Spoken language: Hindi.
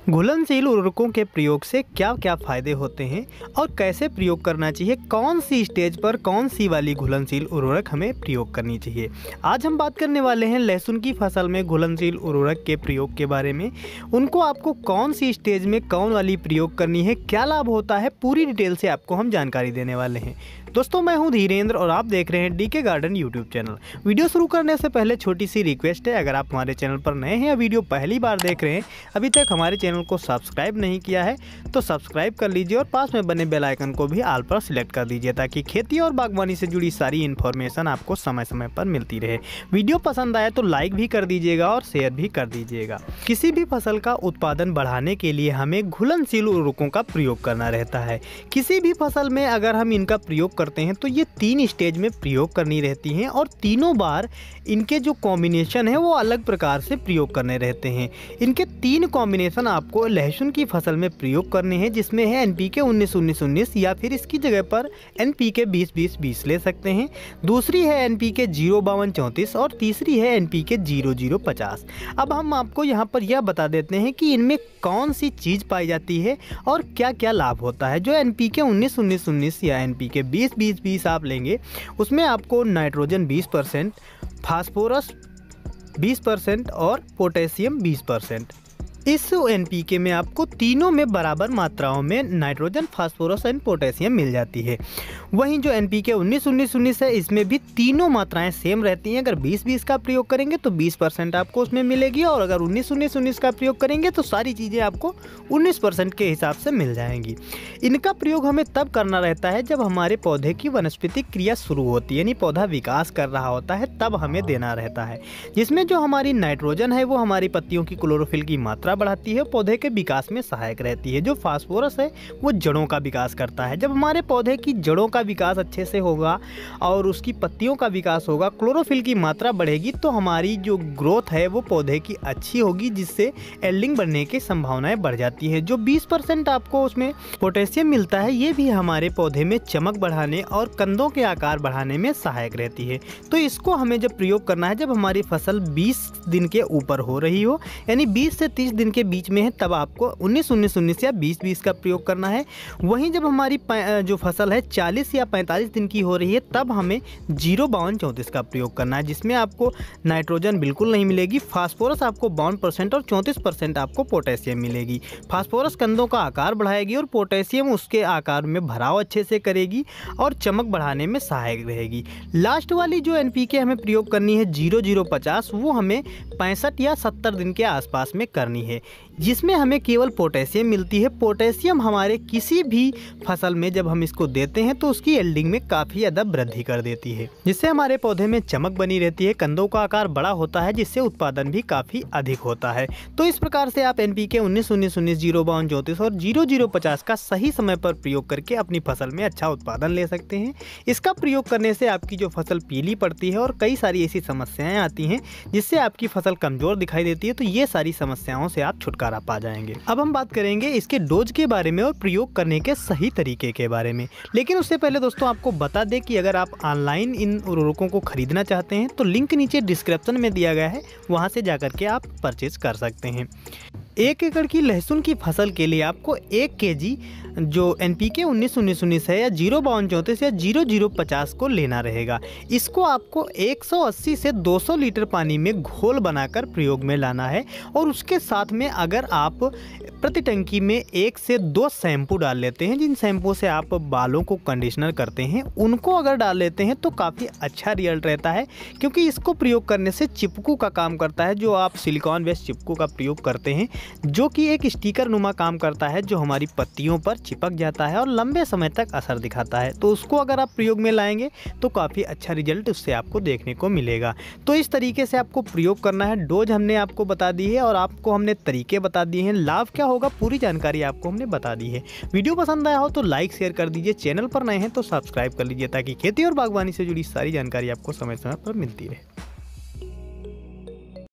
घुलनशील उर्वरकों के प्रयोग से क्या क्या फ़ायदे होते हैं और कैसे प्रयोग करना चाहिए, कौन सी स्टेज पर कौन सी वाली घुलनशील उर्वरक हमें प्रयोग करनी चाहिए। आज हम बात करने वाले हैं लहसुन की फसल में घुलनशील उर्वरक के प्रयोग के बारे में। उनको आपको कौन सी स्टेज में कौन वाली प्रयोग करनी है, क्या लाभ होता है, पूरी डिटेल से आपको हम जानकारी देने वाले हैं। दोस्तों, मैं हूं धीरेन्द्र और आप देख रहे हैं DK garden YouTube channel. Video शुरू करने से पहले छोटी सी रिक्वेस्ट है, अगर आप हमारे चैनल पर नए हैं या वीडियो पहली बार देख रहे हैं, अभी तक हमारे चैनल को सब्सक्राइब नहीं किया है तो सब्सक्राइब कर लीजिए और पास में बने बेल आइकन को भी ऑल पर सिलेक्ट कर दीजिए ताकि खेती और बागवानी से जुड़ी सारी इन्फॉर्मेशन आपको समय समय पर मिलती रहे। वीडियो पसंद आए तो लाइक भी कर दीजिएगा और शेयर भी कर दीजिएगा। किसी भी फसल का उत्पादन बढ़ाने के लिए हमें घुलनशील उर्वरकों का प्रयोग करना रहता है। किसी भी फसल में अगर हम इनका प्रयोग करते हैं तो ये 3 स्टेज में प्रयोग करनी रहती हैं और तीनों बार इनके जो कॉम्बिनेशन है वो अलग प्रकार से प्रयोग करने रहते हैं। इनके 3 कॉम्बिनेशन आपको लहसुन की फसल में प्रयोग करने हैं, जिसमें है NPK 19-19-19 या फिर इसकी जगह पर NPK 20-20-20 ले सकते हैं। दूसरी है NPK 0-52-34 और तीसरी है NPK 0-0-50। अब हम आपको यहाँ पर यह बता देते हैं कि इनमें कौन सी चीज़ पाई जाती है और क्या क्या लाभ होता है। जो NPK 19-19-19 या NPK 20-20-20 आप लेंगे उसमें आपको नाइट्रोजन 20%, फास्फोरस 20% और पोटेशियम 20%। इस NPK में आपको तीनों में बराबर मात्राओं में नाइट्रोजन, फास्फोरस एंड पोटेशियम मिल जाती है। वहीं जो NPK 19-19-19 है इसमें भी तीनों मात्राएं सेम रहती हैं। अगर 20-20 का प्रयोग करेंगे तो 20% आपको उसमें मिलेगी और अगर 19-19-19 का प्रयोग करेंगे तो सारी चीज़ें आपको 19% के हिसाब से मिल जाएंगी। इनका प्रयोग हमें तब करना रहता है जब हमारे पौधे की वनस्पतिक क्रिया शुरू होती है, यानी पौधा विकास कर रहा होता है, तब हमें देना रहता है। जिसमें जो हमारी नाइट्रोजन है वो हमारी पत्तियों की क्लोरोफिल की मात्रा बढ़ाती है, पौधे के विकास में सहायक रहती है। जो फास्फोरस है वो जड़ों का विकास करता है। जब हमारे पौधे की जड़ों का विकास अच्छे से होगा और उसकी पत्तियों का विकास होगा, क्लोरोफिल की मात्रा बढ़ेगी तो हमारी जो ग्रोथ है वो पौधे की अच्छी होगी, जिससे एल्डिंग बढ़ने की संभावनाएं बढ़ जाती है। जो 20% आपको उसमें पोटेशियम मिलता है ये भी हमारे पौधे में चमक बढ़ाने और कंदों के आकार बढ़ाने में सहायक रहती है। तो इसको हमें जब प्रयोग करना है जब हमारी फसल 20 दिन के ऊपर हो रही हो, यानी 20 से 30 दिन के बीच में है, तब आपको 19-19-19 या 20-20 का प्रयोग करना है। वहीं जब हमारी जो फसल है 40 या 45 दिन की हो रही है तब हमें 0-52-34 का प्रयोग करना है, जिसमें आपको नाइट्रोजन बिल्कुल नहीं मिलेगी, फास्फोरस आपको 52% और 34% आपको पोटेशियम मिलेगी। फास्फोरस कंदों का आकार बढ़ाएगी और पोटेशियम उसके आकार में भराव अच्छे से करेगी और चमक बढ़ाने में सहायक रहेगी। लास्ट वाली जो NPK हमें प्रयोग करनी है 0-0-50, वो हमें 65 या 70 दिन के आसपास में करनी है, जिसमें हमें केवल पोटेशियम मिलती है। पोटेशियम हमारे किसी भी फसल में जब हम इसको देते हैं तो उसकी एल्डिंग में काफ़ी ज़्यादा वृद्धि कर देती है, जिससे हमारे पौधे में चमक बनी रहती है, कंदों का आकार बड़ा होता है, जिससे उत्पादन भी काफ़ी अधिक होता है। तो इस प्रकार से आप NPK 19-19-19, 0-52-34 और 0-0-50 का सही समय पर प्रयोग करके अपनी फसल में अच्छा उत्पादन ले सकते हैं। इसका प्रयोग करने से आपकी जो फसल पीली पड़ती है और कई सारी ऐसी समस्याएं आती हैं जिससे आपकी फसल कमज़ोर दिखाई देती है, तो ये सारी समस्याओं से आप छुटकारा पा जाएंगे। अब हम बात करेंगे इसके डोज के बारे में और प्रयोग करने के सही तरीके के बारे में। लेकिन उससे पहले दोस्तों आपको बता दें कि अगर आप ऑनलाइन इन उर्वरकों को खरीदना चाहते हैं तो लिंक नीचे डिस्क्रिप्शन में दिया गया है, वहां से जाकर के आप परचेज कर सकते हैं। 1 एकड़ की लहसुन की फसल के लिए आपको 1 kg जो NPK 19-19-19 है या 0-52-34 या 0-0-50 को लेना रहेगा। इसको आपको 180 से 200 लीटर पानी में घोल बनाकर प्रयोग में लाना है और उसके साथ में अगर आप प्रति टंकी में 1 से 2 शैम्पू डाल लेते हैं, जिन शैम्पू से आप बालों को कंडीशनर करते हैं, उनको अगर डाल लेते हैं तो काफ़ी अच्छा रिजल्ट रहता है, क्योंकि इसको प्रयोग करने से चिपकू का काम करता है। जो आप सिलिकॉन बेस्ड चिपकू का प्रयोग करते हैं जो कि एक स्टिकर नुमा काम करता है, जो हमारी पत्तियों पर चिपक जाता है और लंबे समय तक असर दिखाता है, तो उसको अगर आप प्रयोग में लाएंगे तो काफ़ी अच्छा रिजल्ट उससे आपको देखने को मिलेगा। तो इस तरीके से आपको प्रयोग करना है। डोज हमने आपको बता दी है और आपको हमने तरीके बता दिए हैं, लाभ क्या होगा पूरी जानकारी आपको हमने बता दी है। वीडियो पसंद आया हो तो लाइक शेयर कर दीजिए, चैनल पर नए हैं तो सब्सक्राइब कर लीजिए ताकि खेती और बागवानी से जुड़ी सारी जानकारी आपको समय समय पर मिलती रहे।